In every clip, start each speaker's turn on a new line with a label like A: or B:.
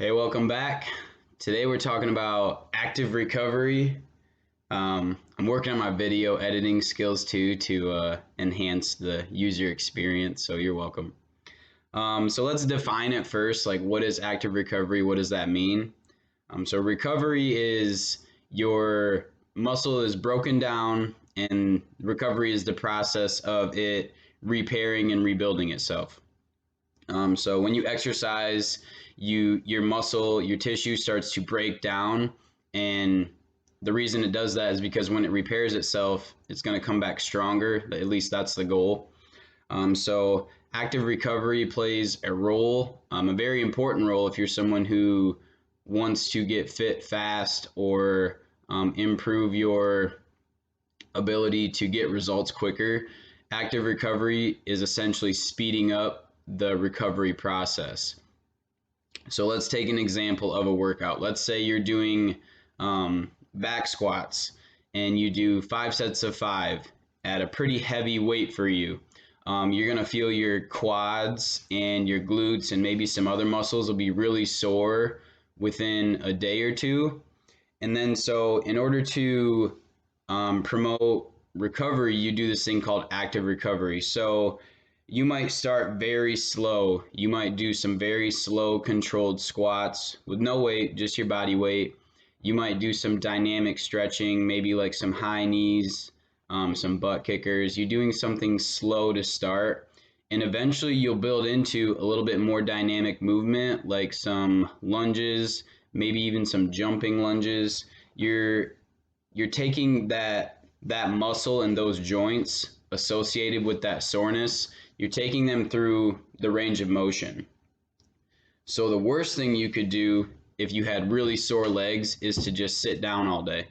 A: Hey, welcome back. Today we're talking about active recovery. I'm working on my video editing skills too to enhance the user experience, so you're welcome. So let's define it first. Like, what is active recovery? What does that mean? So recovery is your muscle is broken down, and recovery is the process of it repairing and rebuilding itself. So when you exercise, your muscle, your tissue starts to break down, and the reason it does that is because when it repairs itself, it's going to come back stronger. At least that's the goal. So active recovery plays a role, a very important role if you're someone who wants to get fit fast or improve your ability to get results quicker. Active recovery is essentially speeding up the recovery process. So let's take an example of a workout. Let's say you're doing back squats and you do 5 sets of 5 at a pretty heavy weight for you. You're going to feel your quads and your glutes and maybe some other muscles will be really sore within a day or two. And then so in order to promote recovery, you do this thing called active recovery. So you might start very slow. You might do some very slow controlled squats with no weight, just your body weight. You might do some dynamic stretching, maybe like some high knees, some butt kickers. You're doing something slow to start, and eventually you'll build into a little bit more dynamic movement, like some lunges, maybe even some jumping lunges. You're taking that muscle and those joints associated with that soreness, you're taking them through the range of motion. So the worst thing you could do if you had really sore legs is to just sit down all day.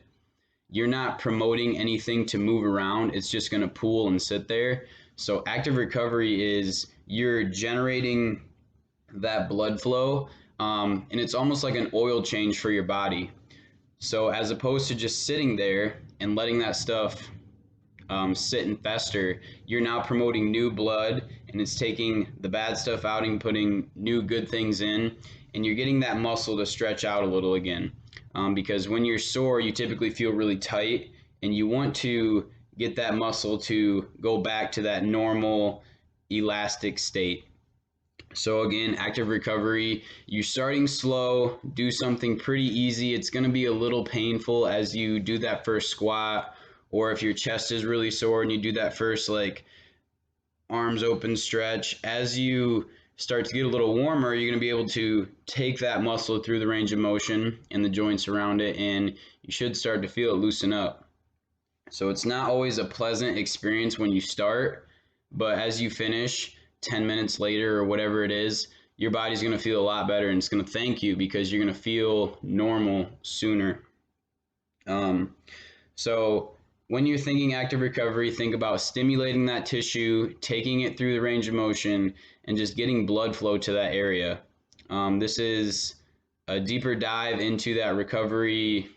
A: You're not promoting anything to move around. It's just going to pool and sit there. So active recovery is you're generating that blood flow, and it's almost like an oil change for your body. So as opposed to just sitting there and letting that stuff sit and fester, you're now promoting new blood, and it's taking the bad stuff out and putting new good things in, and you're getting that muscle to stretch out a little again. Because when you're sore, you typically feel really tight, and you want to get that muscle to go back to that normal elastic state. So again, active recovery, you're starting slow, do something pretty easy. It's going to be a little painful as you do that first squat, or if your chest is really sore and you do that first like arms open stretch. As you start to get a little warmer, you're going to be able to take that muscle through the range of motion and the joints around it, and you should start to feel it loosen up. So it's not always a pleasant experience when you start, but as you finish 10 minutes later or whatever it is, your body's going to feel a lot better, and it's going to thank you because you're going to feel normal sooner. So when you're thinking active recovery, think about stimulating that tissue, taking it through the range of motion, and just getting blood flow to that area. This is a deeper dive into that recovery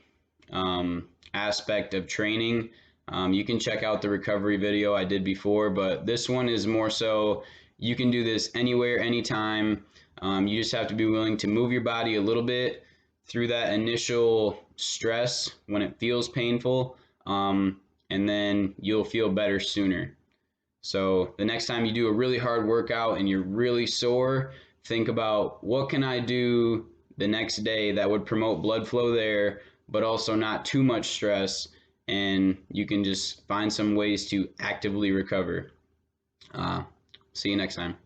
A: aspect of training. You can check out the recovery video I did before, but this one is more so you can do this anywhere, anytime. You just have to be willing to move your body a little bit through that initial stress when it feels painful, and then you'll feel better sooner. So the next time you do a really hard workout and you're really sore, think about what can I do the next day that would promote blood flow there, but also not too much stress, and you can just find some ways to actively recover. See you next time.